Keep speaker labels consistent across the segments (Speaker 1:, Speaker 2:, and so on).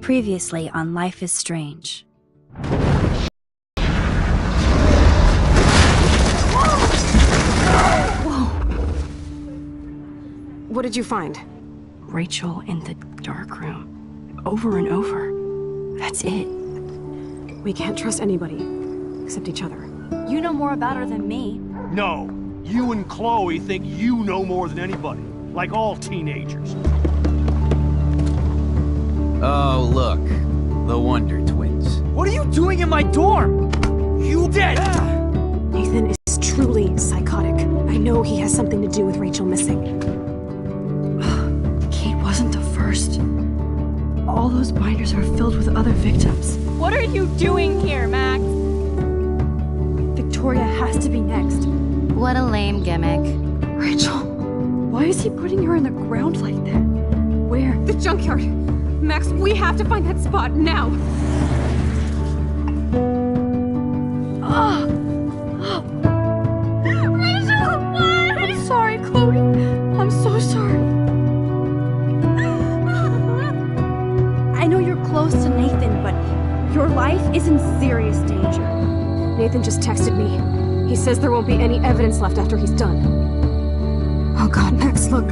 Speaker 1: Previously on Life is Strange.
Speaker 2: Whoa! What did you find?
Speaker 3: Rachel in the dark room. Over and over. That's it.
Speaker 2: We can't trust anybody, except each other.
Speaker 1: You know more about her than me.
Speaker 4: No. You and Chloe think you know more than anybody. Like all teenagers.
Speaker 5: Oh, look. The Wonder Twins.
Speaker 4: What are you doing in my dorm? You dead!
Speaker 2: Nathan is truly psychotic. I know he has something to do with Rachel missing.
Speaker 3: Kate wasn't the first. All those binders are filled with other victims.
Speaker 6: What are you doing here, Max?
Speaker 3: Victoria has to be next.
Speaker 1: What a lame gimmick.
Speaker 3: Rachel, why is he putting her in the ground like that? Where?
Speaker 2: The junkyard! Max, we have to find that spot now!
Speaker 3: Rachel, what? I'm sorry, Chloe. I'm so sorry. I know you're close to Nathan, but your life is in serious danger.
Speaker 2: Nathan just texted me. He says there won't be any evidence left after he's done. Oh god, Max, look.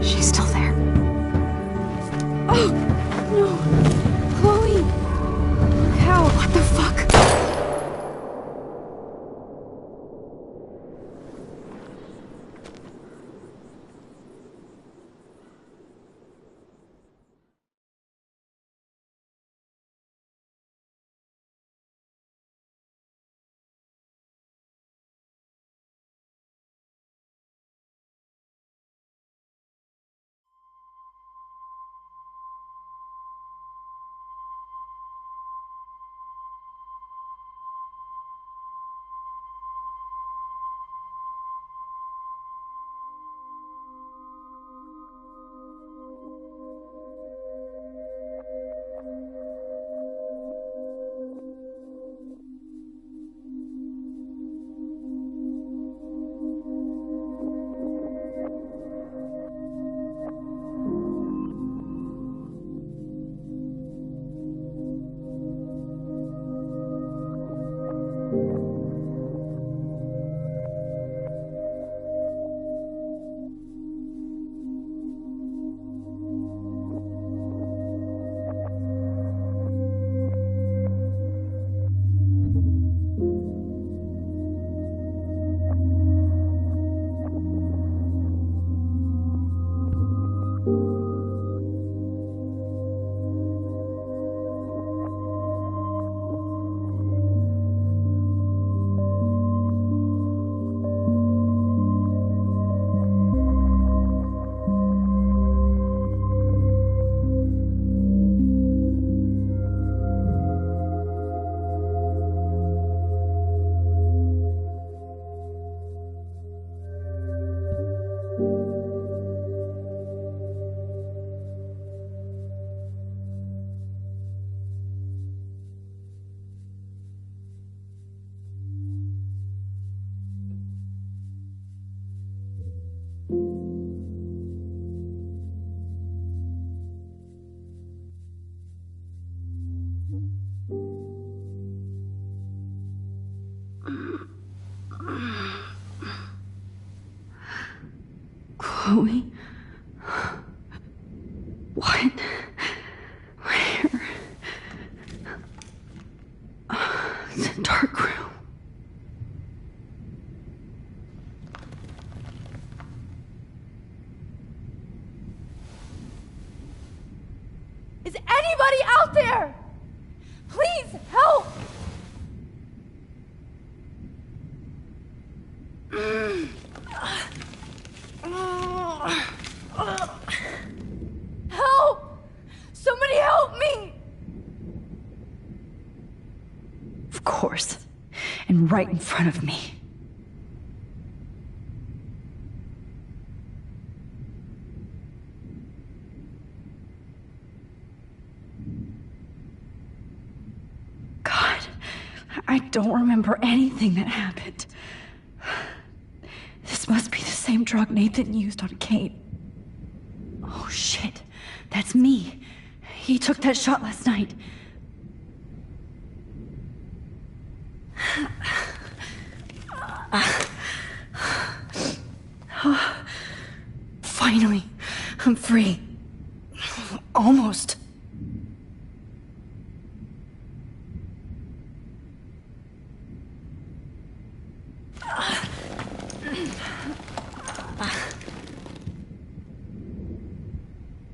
Speaker 2: She's still there.
Speaker 3: Oh, no. Chloe. How?
Speaker 2: What the fuck?
Speaker 3: Chloe? What? Where? The dark room.
Speaker 6: Is anybody out there? Please help! Help! Somebody help me!
Speaker 3: Of course. And right in front of me. God, I don't remember anything that happened. This must be the same drug Nathan used on Kate. Oh shit, that's me. He took that shot last night. Finally, I'm free. Almost.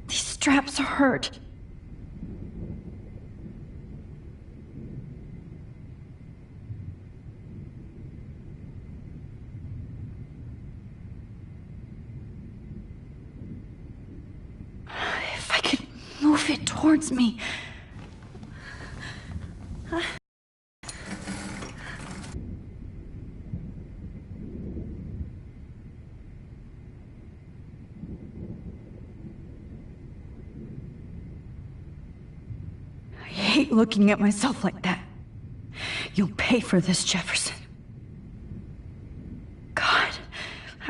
Speaker 3: These straps hurt. If I could move it towards me. I hate looking at myself like that. You'll pay for this, Jefferson. God,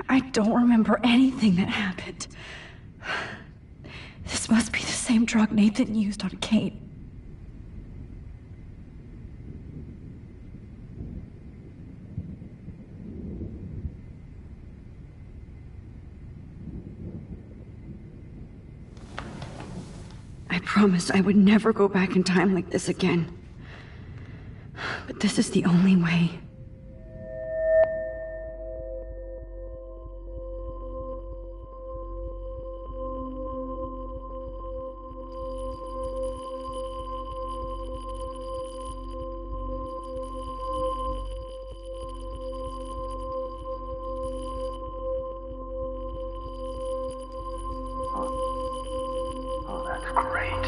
Speaker 3: I don't remember anything that happened. This must be the same drug Nathan used on Kate. I promised I would never go back in time like this again. But this is the only way.
Speaker 7: Oh, that's great.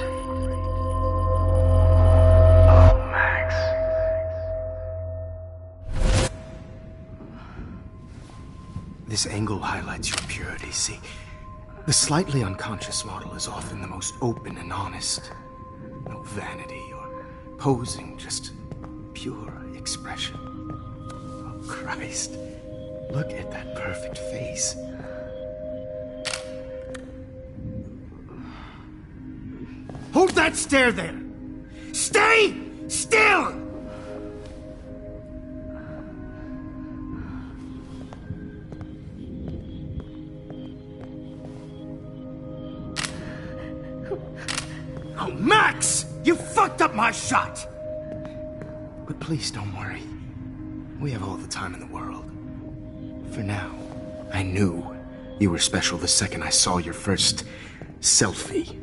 Speaker 7: Oh, Max.
Speaker 8: This angle highlights your purity, see? The slightly unconscious model is often the most open and honest. No vanity or posing, just pure expression. Oh, Christ. Look at that perfect face. Hold that stare there! Stay still! Oh, Max! You fucked up my shot! But please don't worry. We have all the time in the world. For now, I knew you were special the second I saw your first selfie.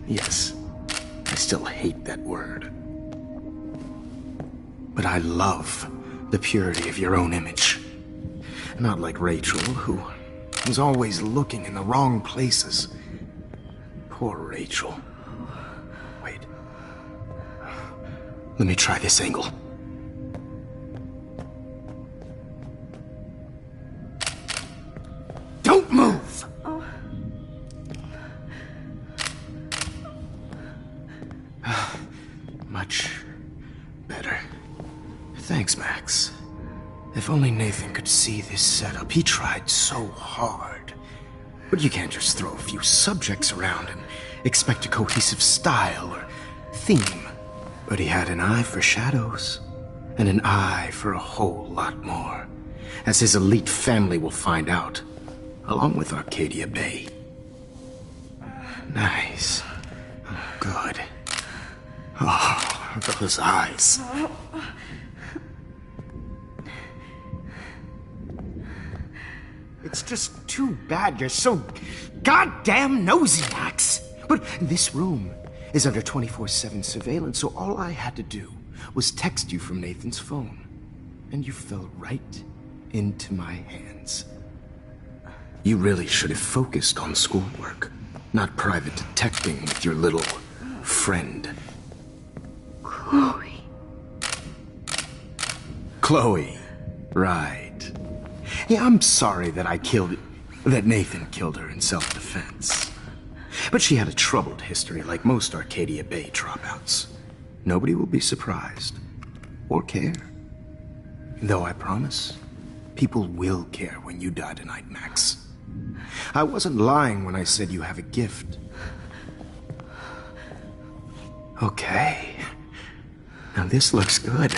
Speaker 8: Yes, I still hate that word. But I love the purity of your own image. Not like Rachel, who was always looking in the wrong places. Poor Rachel. Wait. Let me try this angle. Don't move! Much better. Thanks, Max. If only Nathan could see this setup. He tried so hard. But you can't just throw a few subjects around and expect a cohesive style or theme. But he had an eye for shadows, and an eye for a whole lot more, as his elite family will find out, along with Arcadia Bay. Nice. Oh, good. Oh, those eyes. It's just too bad you're so goddamn nosy, Max. But this room is under 24/7 surveillance, so all I had to do was text you from Nathan's phone. And you fell right into my hands. You really should have focused on schoolwork, not private detecting with your little friend.
Speaker 3: Chloe.
Speaker 8: Chloe. Right. Yeah, I'm sorry that that Nathan killed her in self-defense. But she had a troubled history like most Arcadia Bay dropouts. Nobody will be surprised. Or care. Though I promise, people will care when you die tonight, Max. I wasn't lying when I said you have a gift. Okay. Now this looks good.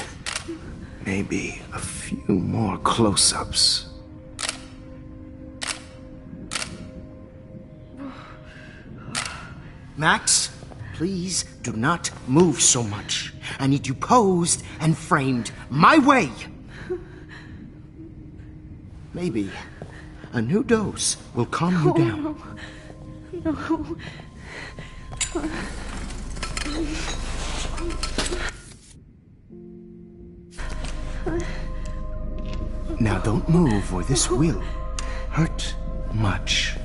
Speaker 8: Maybe a few more close-ups. Max, please do not move so much. I need you posed and framed my way. Maybe a new dose will calm you down.
Speaker 3: No.
Speaker 8: Now don't move or this will hurt much.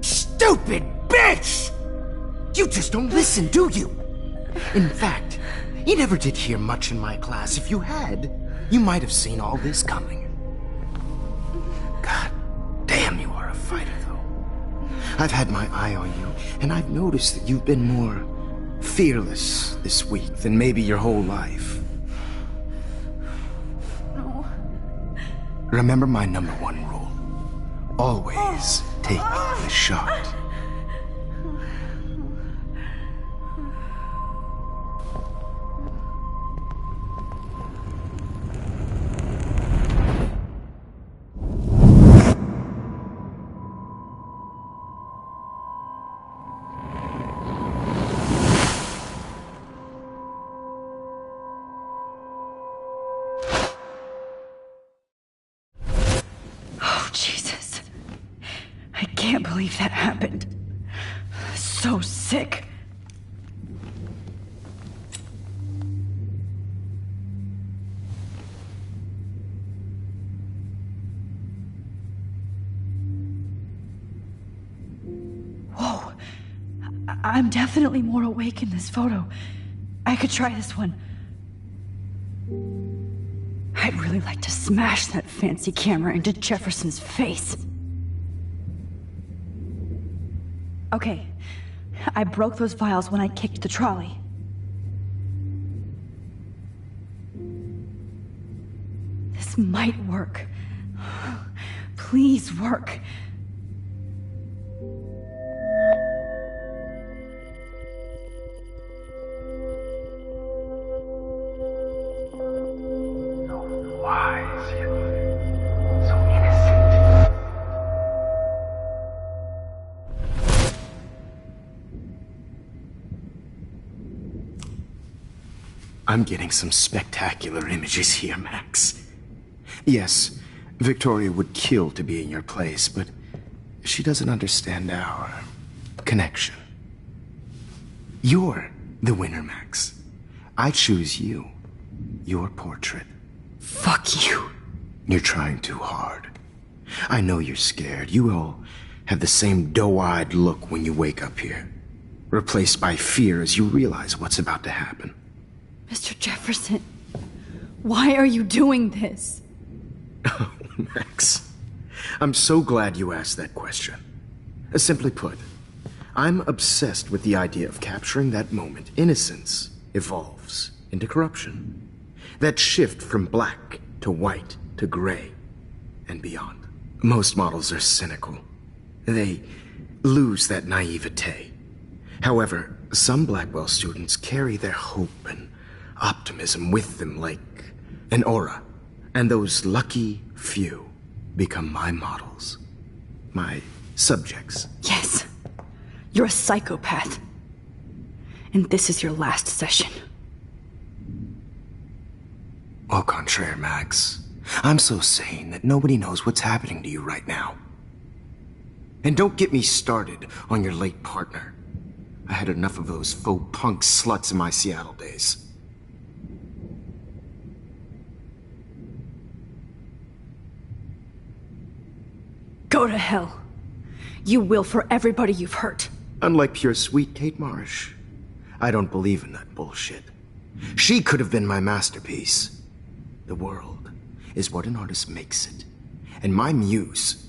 Speaker 8: Stupid bitch! You just don't listen, do you? In fact, you never did hear much in my class. If you had, you might have seen all this coming. God damn, you are a fighter, though. I've had my eye on you, and I've noticed that you've been more fearless this week than maybe your whole life.
Speaker 3: No.
Speaker 8: Remember my #1 rule. Always take the shot.
Speaker 3: Jesus. I can't believe that happened. So sick. Whoa. I'm definitely more awake in this photo. I could try this one. I'd really like to smash that fancy camera into Jefferson's face. Okay, I broke those vials when I kicked the trolley. This might work. Please work.
Speaker 8: I'm getting some spectacular images here, Max. Yes, Victoria would kill to be in your place, but she doesn't understand our connection. You're the winner, Max. I choose you. Your portrait.
Speaker 3: Fuck you.
Speaker 8: You're trying too hard. I know you're scared. You all have the same doe-eyed look when you wake up here, replaced by fear as you realize what's about to happen.
Speaker 3: Mr. Jefferson, why are you doing this?
Speaker 8: Oh, Max, I'm so glad you asked that question. Simply put, I'm obsessed with the idea of capturing that moment innocence evolves into corruption. That shift from black to white to gray and beyond. Most models are cynical. They lose that naivete. However, some Blackwell students carry their hope and optimism with them like an aura. And those lucky few become my models. My subjects.
Speaker 3: Yes. You're a psychopath. And this is your last session.
Speaker 8: Au contraire, Max. I'm so sane that nobody knows what's happening to you right now. And don't get me started on your late partner. I had enough of those faux punk sluts in my Seattle days.
Speaker 3: Go to hell. You will for everybody you've hurt.
Speaker 8: Unlike pure sweet Kate Marsh, I don't believe in that bullshit. She could have been my masterpiece. The world is what an artist makes it. And my muse...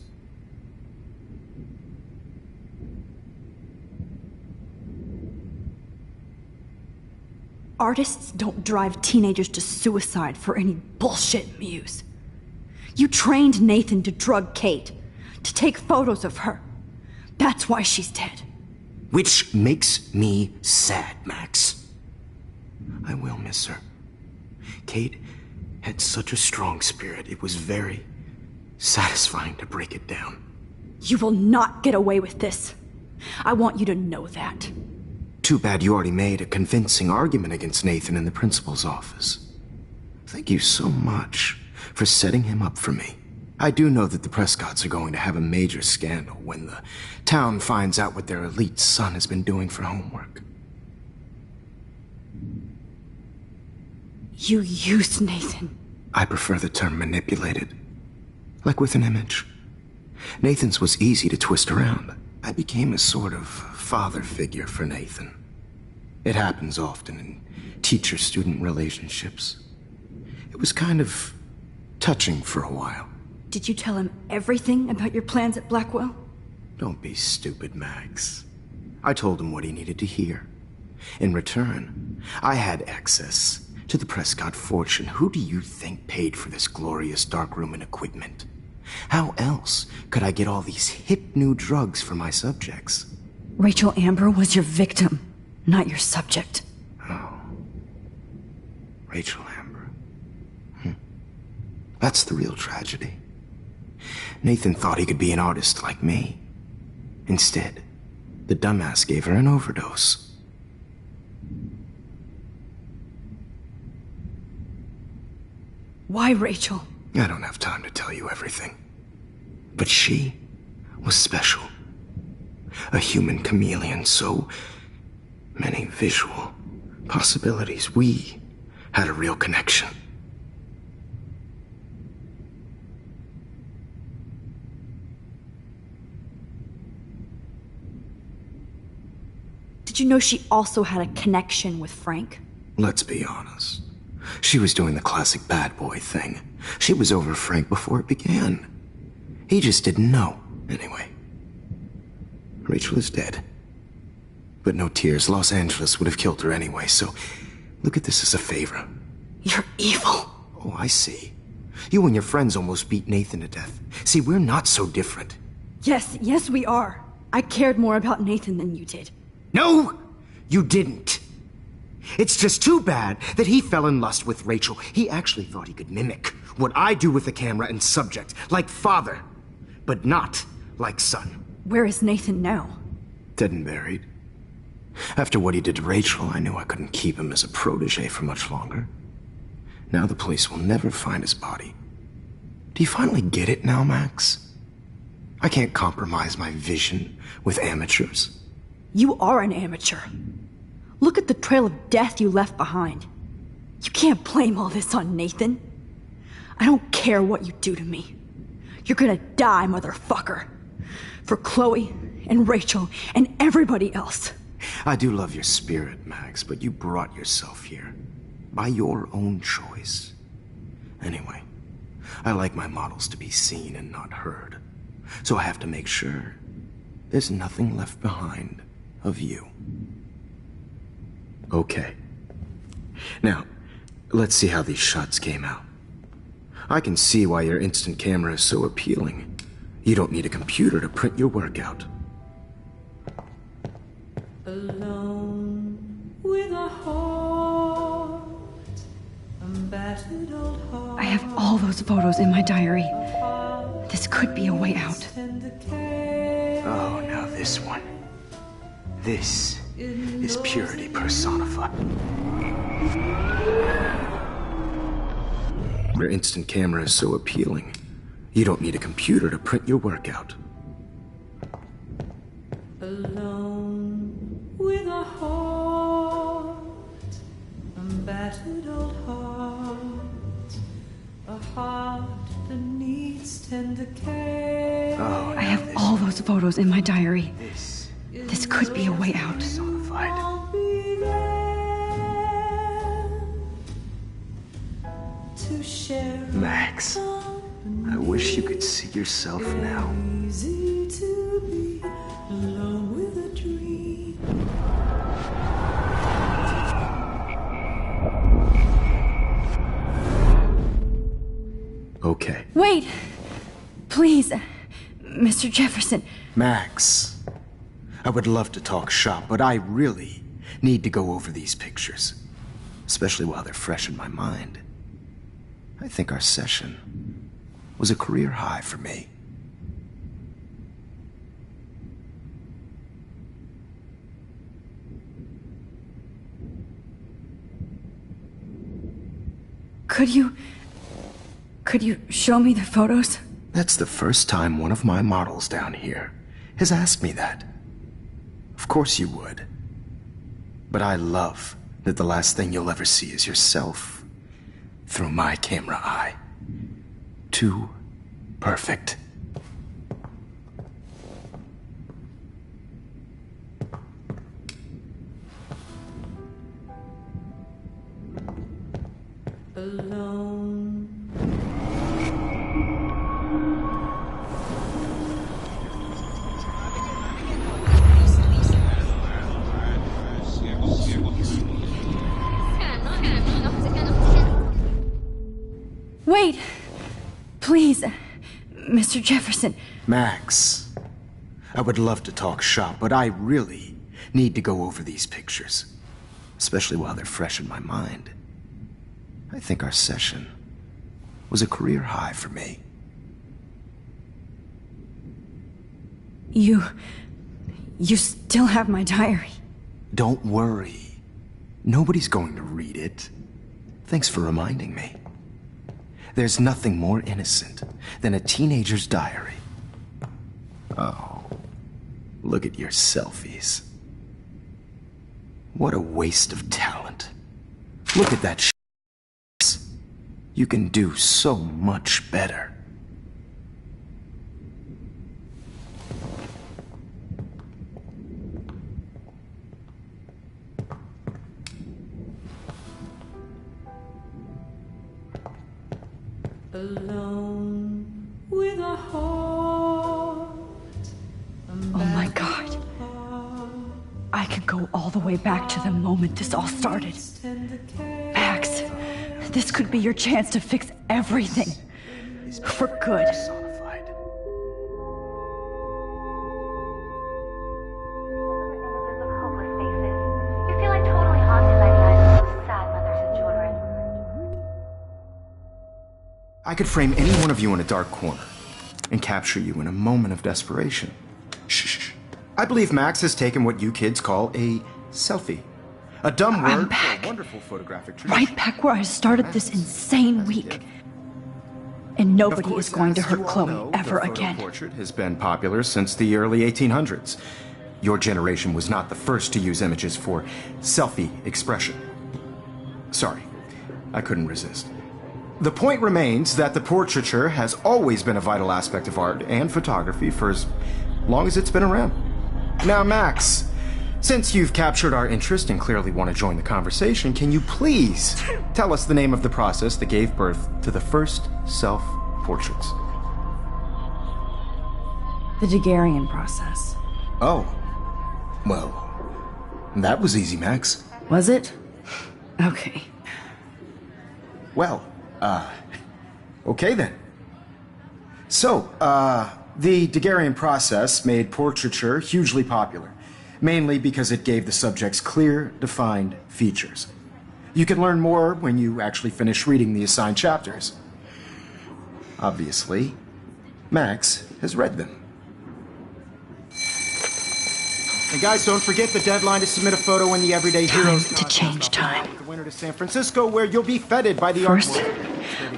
Speaker 3: Artists don't drive teenagers to suicide for any bullshit muse. You trained Nathan to drug Kate, to take photos of her. That's why she's dead.
Speaker 8: Which makes me sad, Max. I will miss her. Kate had such a strong spirit, it was very satisfying to break it down.
Speaker 3: You will not get away with this. I want you to know that.
Speaker 8: Too bad you already made a convincing argument against Nathan in the principal's office. Thank you so much for setting him up for me. I do know that the Prescotts are going to have a major scandal when the town finds out what their elite son has been doing for homework.
Speaker 3: You used Nathan.
Speaker 8: I prefer the term manipulated. Like with an image. Nathan's was easy to twist around. I became a sort of father figure for Nathan. It happens often in teacher-student relationships. It was kind of touching for a while.
Speaker 3: Did you tell him everything about your plans at Blackwell?
Speaker 8: Don't be stupid, Max. I told him what he needed to hear. In return, I had access to the Prescott fortune. Who do you think paid for this glorious darkroom and equipment? How else could I get all these hip new drugs for my subjects?
Speaker 3: Rachel Amber was your victim, not your subject.
Speaker 8: Oh. Rachel Amber. That's the real tragedy. Nathan thought he could be an artist like me. Instead, the dumbass gave her an overdose.
Speaker 3: Why Rachel?
Speaker 8: I don't have time to tell you everything. But she was special. A human chameleon, so many visual possibilities. We had a real connection.
Speaker 3: Did you know she also had a connection with Frank?
Speaker 8: Let's be honest. She was doing the classic bad boy thing. She was over Frank before it began. He just didn't know, anyway. Rachel is dead. But no tears. Los Angeles would have killed her anyway, so look at this as a favor.
Speaker 3: You're evil.
Speaker 8: Oh, I see. You and your friends almost beat Nathan to death. See, we're not so different.
Speaker 3: Yes, we are. I cared more about Nathan than you did.
Speaker 8: No, you didn't. It's just too bad that he fell in lust with Rachel. He actually thought he could mimic what I do with the camera and subject, like father, but not like son.
Speaker 3: Where is Nathan now?
Speaker 8: Dead and buried. After what he did to Rachel, I knew I couldn't keep him as a protege for much longer. Now the police will never find his body. Do you finally get it now, Max? I can't compromise my vision with amateurs.
Speaker 3: You are an amateur. Look at the trail of death you left behind. You can't blame all this on Nathan. I don't care what you do to me. You're gonna die, motherfucker. For Chloe and Rachel and everybody else.
Speaker 8: I do love your spirit, Max, but you brought yourself here. By your own choice. Anyway, I like my models to be seen and not heard. So I have to make sure there's nothing left behind of you. Okay. Now, let's see how these shots came out. I can see why your instant camera is so appealing. You don't need a computer to print your work out.
Speaker 9: Alone with a heart, a battered old heart.
Speaker 3: I have all those photos in my diary. This could be a way out.
Speaker 8: Oh, now this one. This is purity personified. Your instant camera is so appealing. You don't need a computer to print your work out.
Speaker 9: Alone with a heart, a battered old heart, a heart that needs tender care.
Speaker 8: Oh,
Speaker 3: I have all those photos in my diary. This could be a way out.
Speaker 9: I'll be there to share.
Speaker 8: Max, I wish you could see yourself now.
Speaker 9: Easy to be alone with a dream.
Speaker 8: Okay.
Speaker 3: Wait! Please, Mr. Jefferson.
Speaker 8: Max, I would love to talk shop, but I really need to go over these pictures, especially while they're fresh in my mind. I think our session was a career high for me.
Speaker 3: Could you show me the photos?
Speaker 8: That's the first time one of my models down here has asked me that. Of course you would. But I love that the last thing you'll ever see is yourself through my camera eye. Too perfect.
Speaker 9: Alone.
Speaker 3: Wait! Please, Mr. Jefferson.
Speaker 8: Max, I would love to talk shop, but I really need to go over these pictures, especially while they're fresh in my mind. I think our session was a career high for me.
Speaker 3: You still have my diary.
Speaker 8: Don't worry. Nobody's going to read it. Thanks for reminding me. There's nothing more innocent than a teenager's diary. Oh, look at your selfies. What a waste of talent. Look at that You can do so much better.
Speaker 9: Alone with a heart.
Speaker 3: Oh my God. I could go all the way back to the moment this all started. Max, this could be your chance to fix everything. For good.
Speaker 8: I could frame any one of you in a dark corner and capture you in a moment of desperation. Shh. I believe Max has taken what you kids call a selfie. A dumb word for a wonderful photographic tradition.
Speaker 3: Right back where I started this insane week. And nobody is going to hurt Chloe ever again.
Speaker 8: The portrait has been popular since the early 1800s. Your generation was not the first to use images for selfie expression. Sorry, I couldn't resist. The point remains that the portraiture has always been a vital aspect of art and photography for as long as it's been around. Now, Max, since you've captured our interest and clearly want to join the conversation, can you please tell us the name of the process that gave birth to the first self-portraits?
Speaker 3: The Daguerrean process.
Speaker 8: Oh. Well, that was easy, Max.
Speaker 3: Was it? Okay.
Speaker 8: Well, okay then. So, the Daguerrean process made portraiture hugely popular, mainly because it gave the subjects clear, defined features. You can learn more when you actually finish reading the assigned chapters. Obviously, Max has read them. And guys, don't forget the deadline to submit a photo in the Everyday Heroes
Speaker 3: to change time.
Speaker 8: The winner to San Francisco, where you'll be feted by the
Speaker 3: First,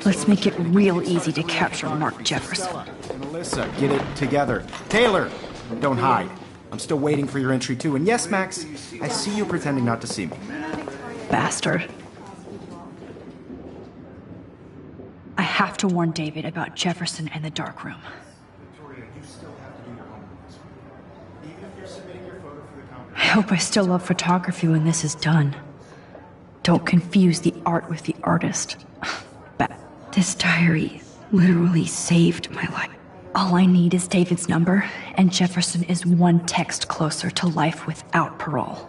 Speaker 3: let's make it real easy to capture Mark Jefferson.
Speaker 8: And Alyssa, get it together. Taylor, don't hide. I'm still waiting for your entry too. And yes, Max, I see you pretending not to see me.
Speaker 3: Bastard. I have to warn David about Jefferson and the dark room. I hope I still love photography when this is done. Don't confuse the art with the artist. But this diary literally saved my life. All I need is David's number, and Jefferson is one text closer to life without parole.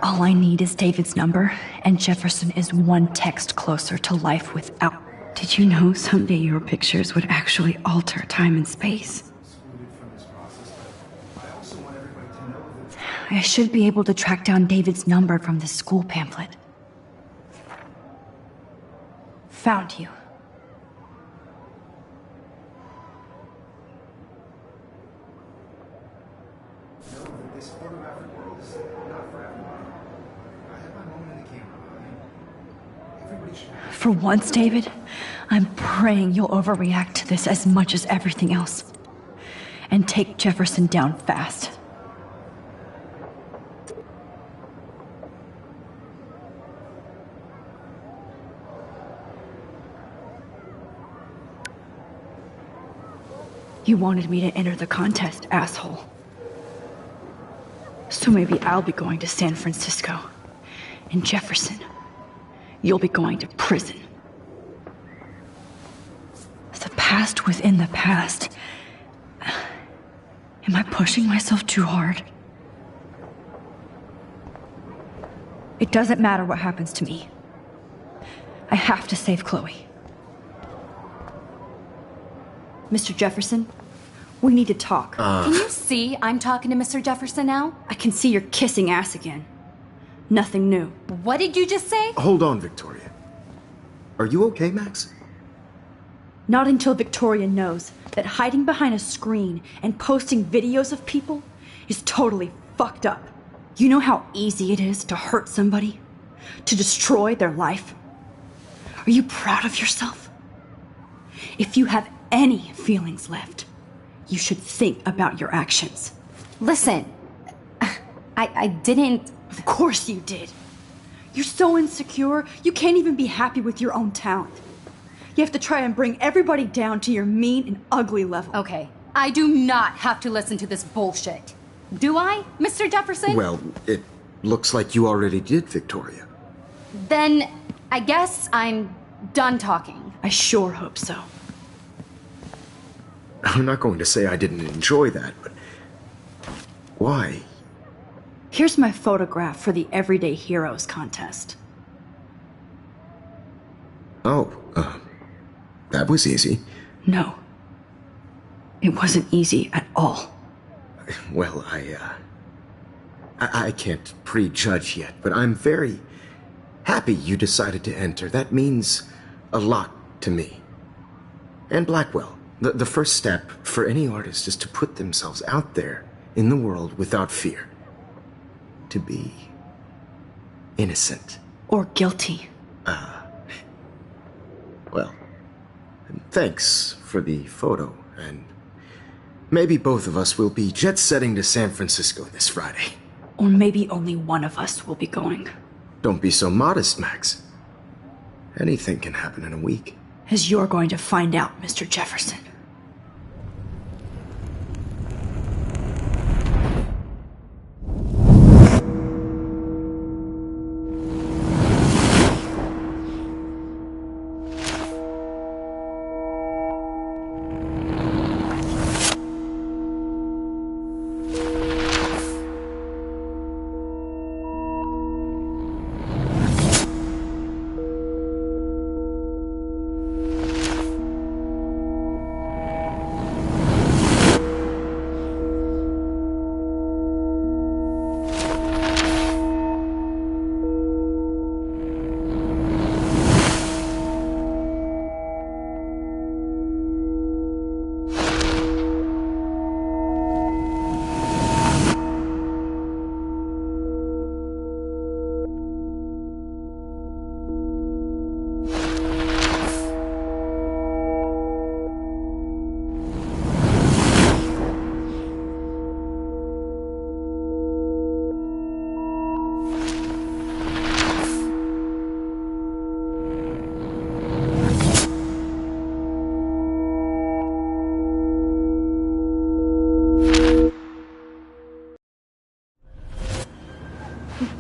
Speaker 3: All I need is David's number, and Jefferson is one text closer to life without... Did you know someday your pictures would actually alter time and space? I should be able to track down David's number from the school pamphlet. Found you. For once, David, I'm praying you'll overreact to this as much as everything else. And take Jefferson down fast. You wanted me to enter the contest, asshole. So maybe I'll be going to San Francisco. And Jefferson, you'll be going to prison. The past within the past. Am I pushing myself too hard? It doesn't matter what happens to me. I have to save Chloe. Mr. Jefferson, we need to talk.
Speaker 1: Can you see I'm talking to Mr. Jefferson now?
Speaker 3: I can see you're kissing ass again. Nothing new.
Speaker 1: What did you just say?
Speaker 8: Hold on, Victoria. Are you okay, Max?
Speaker 3: Not until Victoria knows that hiding behind a screen and posting videos of people is totally fucked up. You know how easy it is to hurt somebody? To destroy their life? Are you proud of yourself? If you have any feelings left, you should think about your actions.
Speaker 1: Listen, I didn't...
Speaker 3: Of course you did. You're so insecure, you can't even be happy with your own talent. You have to try and bring everybody down to your mean and ugly level.
Speaker 1: Okay, I do not have to listen to this bullshit. Do I, Mr. Jefferson?
Speaker 8: Well, it looks like you already did, Victoria.
Speaker 1: Then I guess I'm done talking.
Speaker 3: I sure hope so.
Speaker 8: I'm not going to say I didn't enjoy that, but... why?
Speaker 3: Here's my photograph for the Everyday Heroes contest.
Speaker 8: Oh, that was easy.
Speaker 3: No. It wasn't easy at all.
Speaker 8: Well, I can't prejudge yet, but I'm very happy you decided to enter. That means a lot to me. And Blackwell. The first step for any artist is to put themselves out there in the world without fear. To be innocent.
Speaker 3: Or guilty.
Speaker 8: Well, thanks for the photo, and maybe both of us will be jet-setting to San Francisco this Friday.
Speaker 3: Or maybe only one of us will be going.
Speaker 8: Don't be so modest, Max. Anything can happen in a week.
Speaker 3: As you're going to find out, Mr. Jefferson.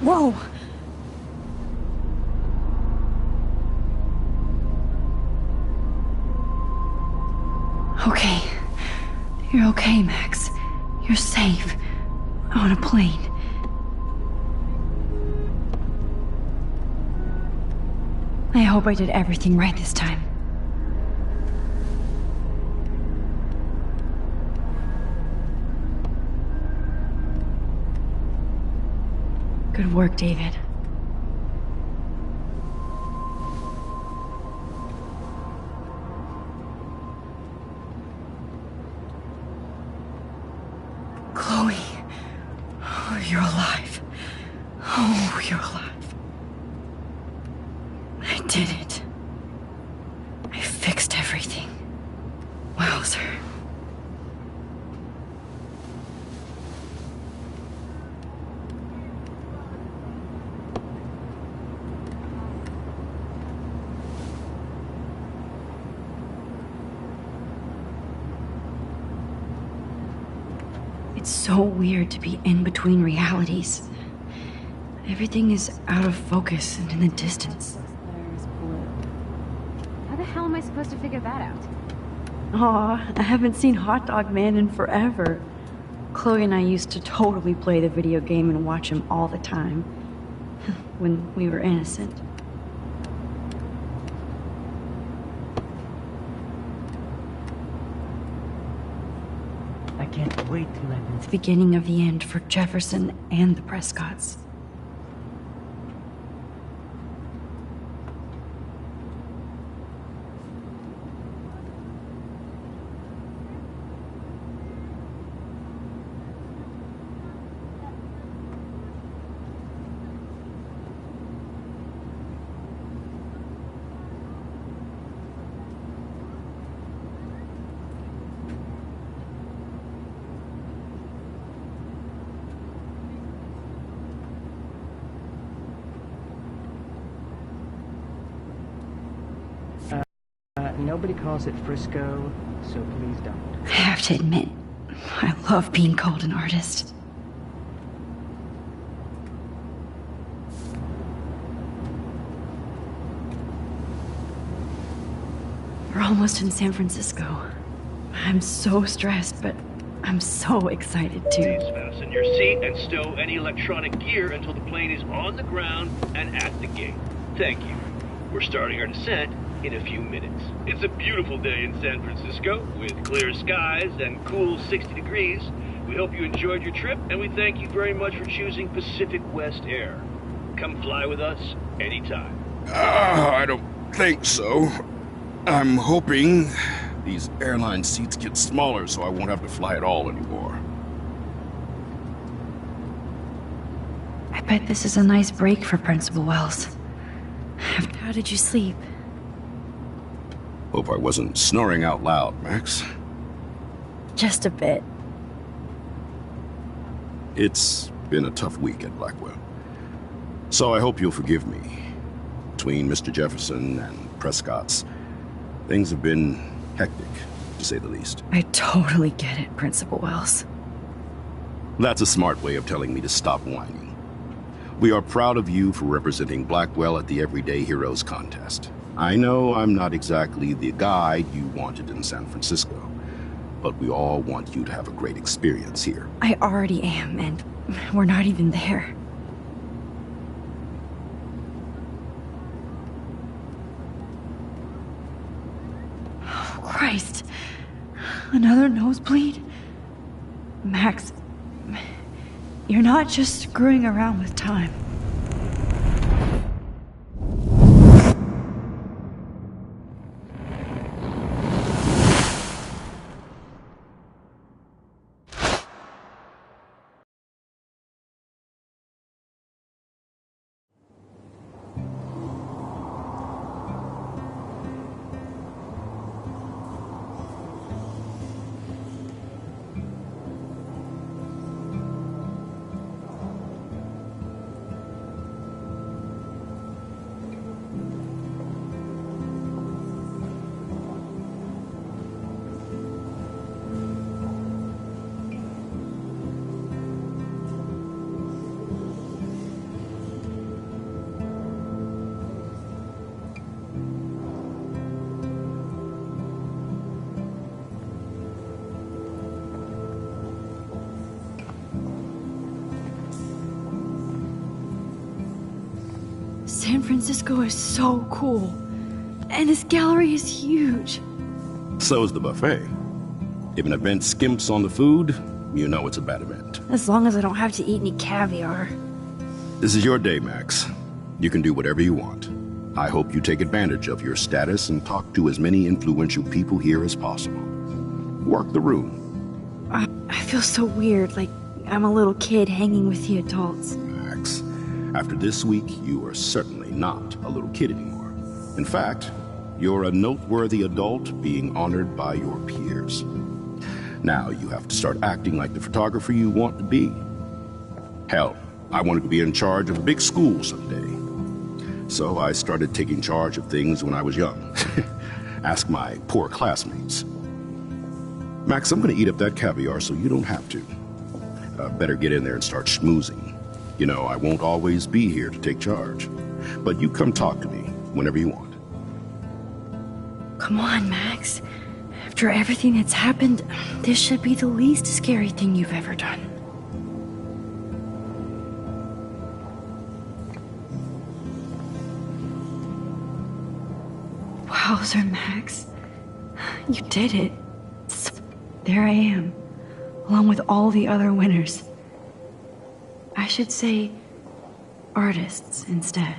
Speaker 3: Whoa! Okay. You're okay, Max. You're safe. On a plane. I hope I did everything right this time. Good work, David. Chloe. Oh, you're alive. Oh, you're alive. I did it. I fixed everything. Wowzer. It's so weird to be in between realities. Everything is out of focus and in the distance.
Speaker 2: There's blue. How the hell am I supposed to figure that out?
Speaker 3: Aw, I haven't seen Hot Dog Man in forever. Chloe and I used to totally play the video game and watch him all the time. When we were innocent.
Speaker 10: I can't wait to let
Speaker 3: The beginning of the end for Jefferson and the Prescotts.
Speaker 10: Nobody calls it Frisco, so please don't.
Speaker 3: I have to admit, I love being called an artist. We're almost in San Francisco. I'm so stressed, but I'm so excited too.
Speaker 11: Please fasten your seat and stow any electronic gear until the plane is on the ground and at the gate. Thank you. We're starting our descent in a few minutes. It's a beautiful day in San Francisco with clear skies and cool 60 degrees. We hope you enjoyed your trip, and we thank you very much for choosing Pacific West Air. Come fly with us anytime.
Speaker 8: I don't think so. I'm hoping these airline seats get smaller so I won't have to fly at all anymore.
Speaker 3: I bet this is a nice break for Principal Wells. How did you sleep?
Speaker 8: Hope I wasn't snoring out loud, Max.
Speaker 3: Just a bit.
Speaker 8: It's been a tough week at Blackwell. So I hope you'll forgive me. Between Mr. Jefferson and Prescott's, things have been hectic, to say the least.
Speaker 3: I totally get it, Principal Wells.
Speaker 8: That's a smart way of telling me to stop whining. We are proud of you for representing Blackwell at the Everyday Heroes contest. I know I'm not exactly the guy you wanted in San Francisco, but we all want you to have a great experience here.
Speaker 3: I already am, and we're not even there. Oh, Christ. Another nosebleed? Max, you're not just screwing around with time. San Francisco is so cool. And this gallery is huge.
Speaker 8: So is the buffet. If an event skimps on the food, you know it's a bad event.
Speaker 3: As long as I don't have to eat any caviar.
Speaker 12: This is your day, Max. You can do whatever you want. I hope you take advantage of your status and talk to as many influential people here as possible. Work the room.
Speaker 3: I feel so weird, like I'm a little kid hanging with the adults.
Speaker 12: Max, after this week, you are certainly not a little kid anymore. In fact, you're a noteworthy adult being honored by your peers. Now you have to start acting like the photographer you want to be. Hell, I wanted to be in charge of a big school someday. So I started taking charge of things when I was young. Ask my poor classmates. Max, I'm gonna eat up that caviar so you don't have to. Better get in there and start schmoozing. You know, I won't always be here to take charge. But you come talk to me whenever you want.
Speaker 3: Come on, Max. After everything that's happened, this should be the least scary thing you've ever done. Wowzer, Max. You did it. There I am, along with all the other winners. I should say artists instead.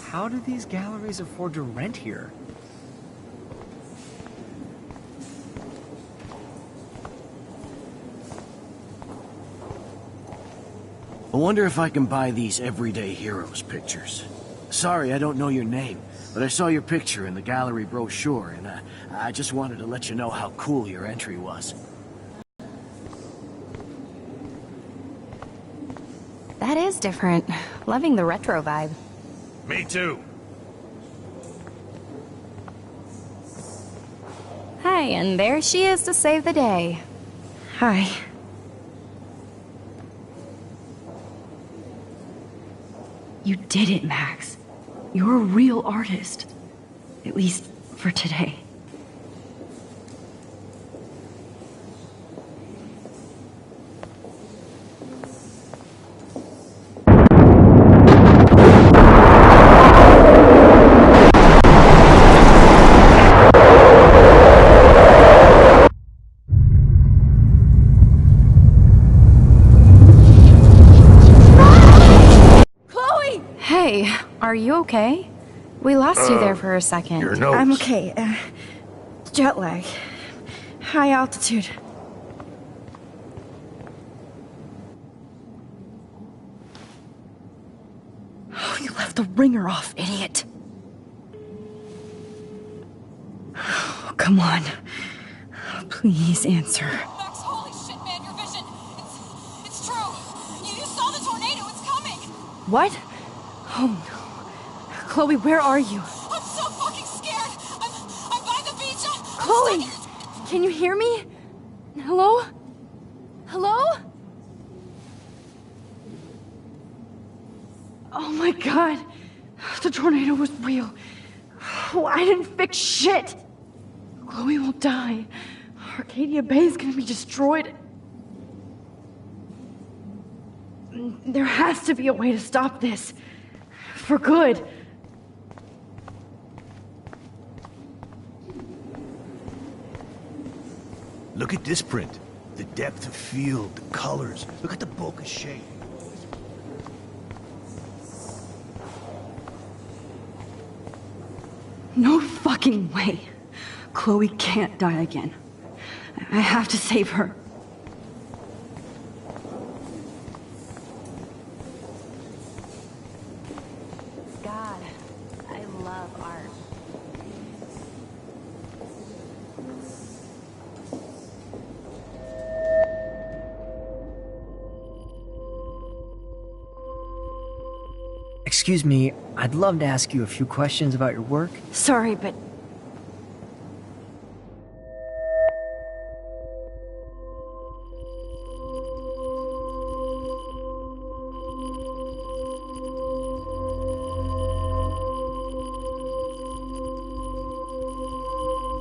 Speaker 10: How do these galleries afford to rent here?
Speaker 13: I wonder if I can buy these everyday heroes pictures. Sorry, I don't know your name, but I saw your picture in the gallery brochure, and I just wanted to let you know how cool your entry was.
Speaker 14: That is different. Loving the retro vibe.
Speaker 4: Me too.
Speaker 14: Hi, and there she is to save the day.
Speaker 3: Hi. You did it, Max. You're a real artist. At least for today.
Speaker 14: Are you okay? We lost you there for a second.
Speaker 4: Your nose.
Speaker 3: I'm okay. Jet lag. High altitude. Oh, you left the ringer off, idiot. Oh, come on. Please answer.
Speaker 15: Max, holy shit, man, your vision. It's true. You saw the tornado. It's coming.
Speaker 3: What? Oh no. Chloe, where are you?
Speaker 15: I'm so fucking scared. I'm by the beach.
Speaker 3: Chloe! Can you hear me? Hello? Hello? Oh my god. The tornado was real. Oh, I didn't fix shit. Chloe will die. Arcadia Bay is gonna be destroyed. There has to be a way to stop this. For good.
Speaker 4: Look at this print. The depth of field, the colors. Look at the bokeh shape.
Speaker 3: No fucking way. Chloe can't die again. I have to save her.
Speaker 14: God, I love art.
Speaker 10: Excuse me, I'd love to ask you a few questions about your work.
Speaker 3: Sorry, but...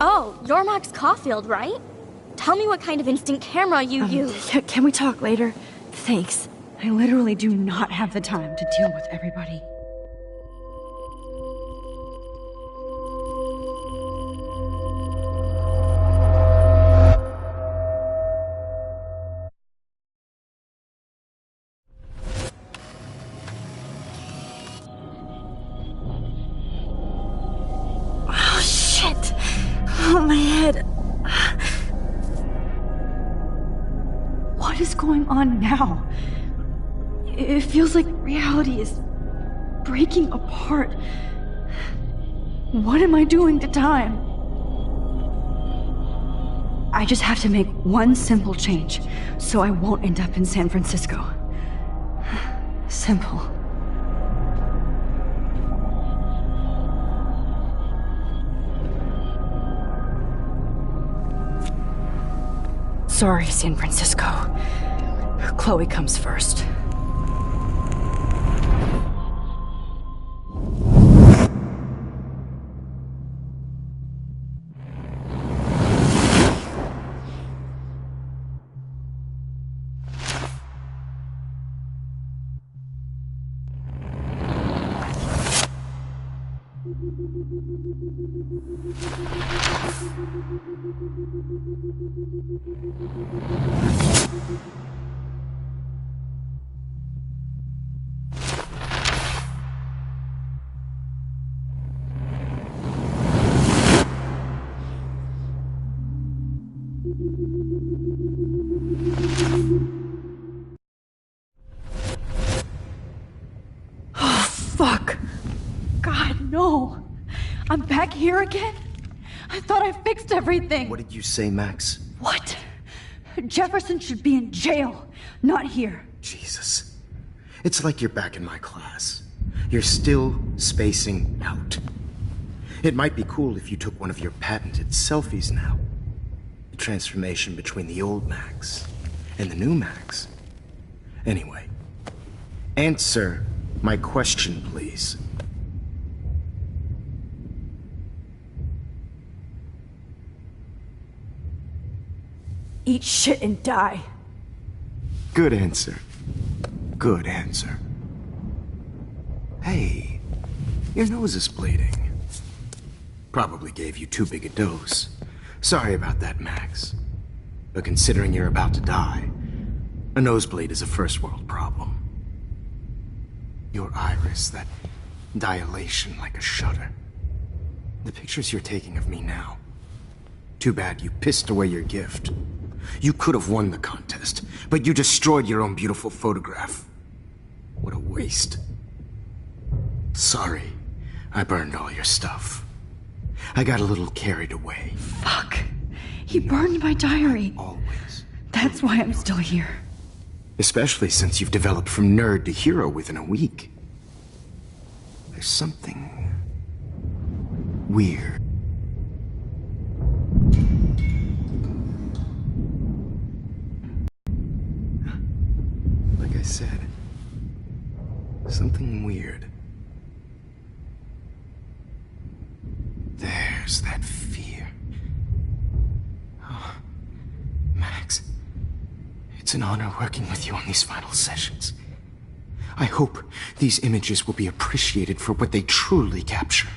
Speaker 16: Oh, you're Max Caulfield, right? tell me what kind of instant camera you use.
Speaker 3: Can we talk later? Thanks. I literally do not have the time to deal with everybody. Oh, shit. Oh, my head. What is going on now? It feels like reality is breaking apart. What am I doing to time? I just have to make one simple change, so I won't end up in San Francisco. Simple. Sorry, San Francisco. Chloe comes first. Fuck. God, no. I'm back here again? I thought I fixed everything.
Speaker 8: What did you say, Max?
Speaker 3: What? Jefferson should be in jail, not here.
Speaker 8: Jesus. It's like you're back in my class. You're still spacing out. It might be cool if you took one of your patented selfies now. The transformation between the old Max and the new Max. Anyway, answer my question, please.
Speaker 3: Eat shit and die.
Speaker 8: Good answer. Good answer. Hey, your nose is bleeding. Probably gave you too big a dose. Sorry about that, Max. But considering you're about to die, a nosebleed is a first world problem. Your iris, that dilation like a shutter. The pictures you're taking of me now. Too bad you pissed away your gift. You could have won the contest, but you destroyed your own beautiful photograph. What a waste. Sorry, I burned all your stuff. I got a little carried away.
Speaker 3: Fuck. He burned my diary.
Speaker 8: Always.
Speaker 3: That's why I'm still here.
Speaker 8: Especially since you've developed from nerd to hero within a week. There's something weird. Like I said, something weird. There's that fear. Oh, Max, it's an honor working with you on these final sessions. I hope these images will be appreciated for what they truly capture.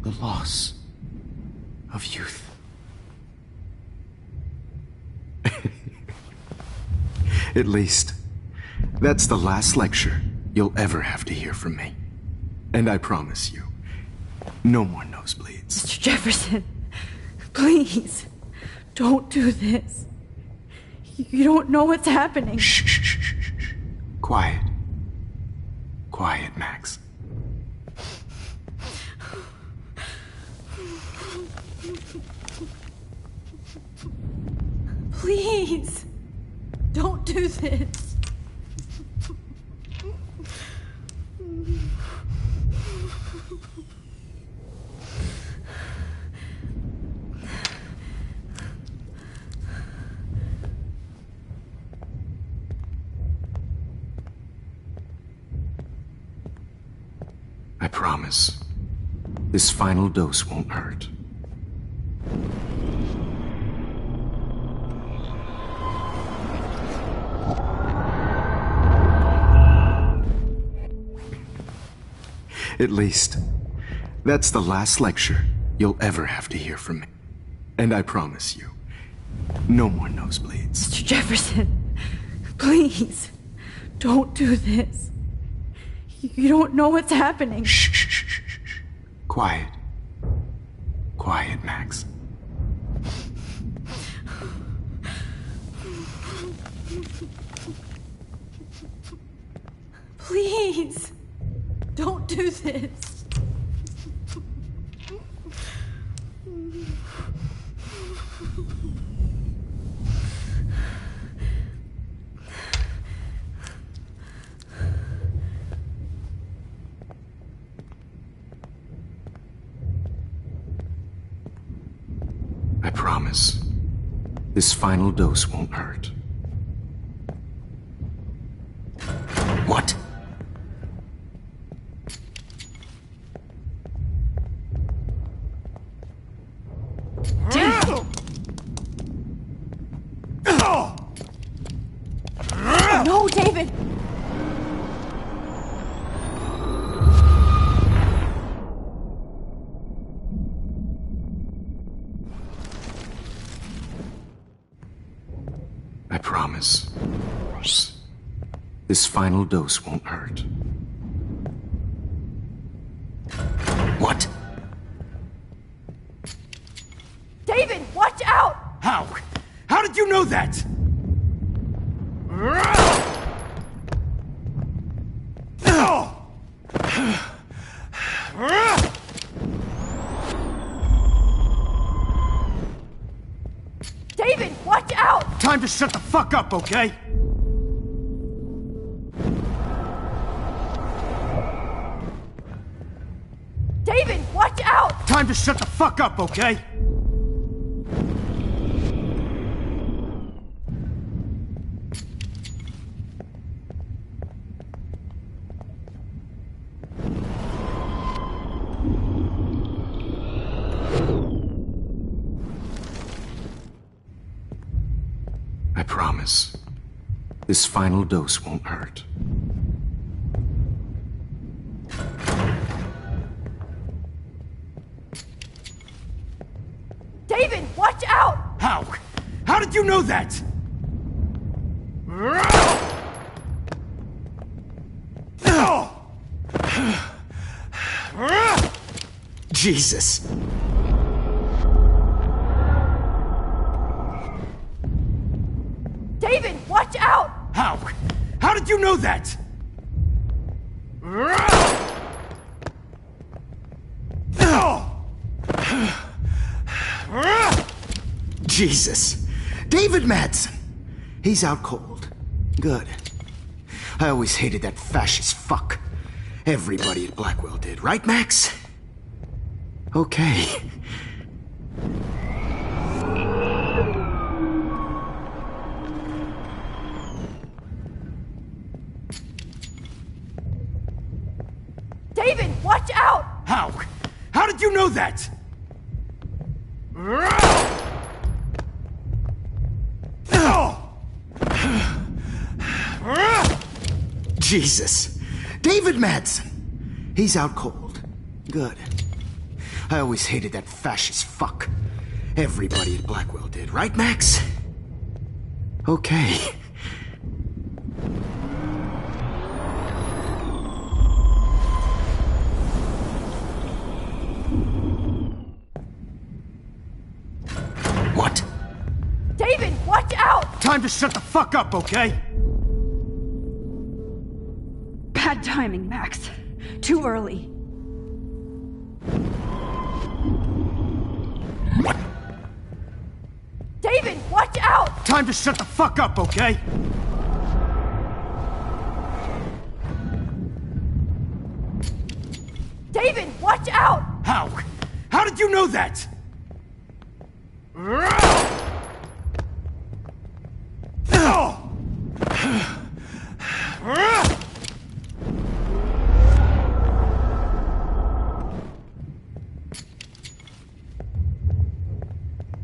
Speaker 8: The loss of youth. At least, that's the last lecture you'll ever have to hear from me. And I promise you, no more nosebleeds.
Speaker 3: Mr. Jefferson, please, don't do this. You don't know what's happening.
Speaker 8: Shh, shh, shh, shh, shh. Quiet. Quiet, Max.
Speaker 3: Please, don't do this.
Speaker 8: I promise, this final dose won't hurt. At least, that's the last lecture you'll ever have to hear from me. And I promise you, no more nosebleeds.
Speaker 3: Mr. Jefferson, please, don't do this. You don't know what's happening.
Speaker 8: Shh, shh, shh, shh, shh. Quiet. Quiet, Max.
Speaker 3: Please, don't do this.
Speaker 8: I promise, this final dose won't hurt. What?
Speaker 3: No, David!
Speaker 8: I promise, this final dose won't hurt. What?
Speaker 6: David, watch out!
Speaker 4: How? How did you know that?
Speaker 6: David, watch out!
Speaker 4: Time to shut the fuck up, okay?
Speaker 6: David, watch out!
Speaker 4: Time to shut the fuck up, okay?
Speaker 8: I promise, this final dose won't hurt.
Speaker 6: David, watch out!
Speaker 4: How? How did you know that?
Speaker 8: Jesus!
Speaker 6: David, watch out!
Speaker 4: How? How did you know that?
Speaker 8: Jesus! David Madsen! He's out cold. Good. I always hated that fascist fuck. Everybody at Blackwell did, right, Max? Okay.
Speaker 6: David, watch out!
Speaker 4: How? How did you know that?
Speaker 8: Jesus! David Madsen! He's out cold. Good. I always hated that fascist fuck. Everybody at Blackwell did, right, Max? Okay. What?
Speaker 6: David, watch out!
Speaker 4: Time to shut the fuck up, okay?
Speaker 3: Bad timing, Max. Too early.
Speaker 6: David, watch out!
Speaker 4: Time to shut the fuck up, okay?
Speaker 6: David, watch out!
Speaker 4: How? How did you know that?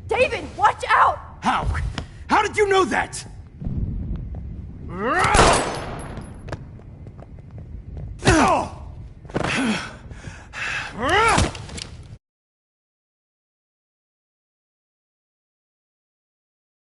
Speaker 6: David, watch out!
Speaker 4: How? How did you know that?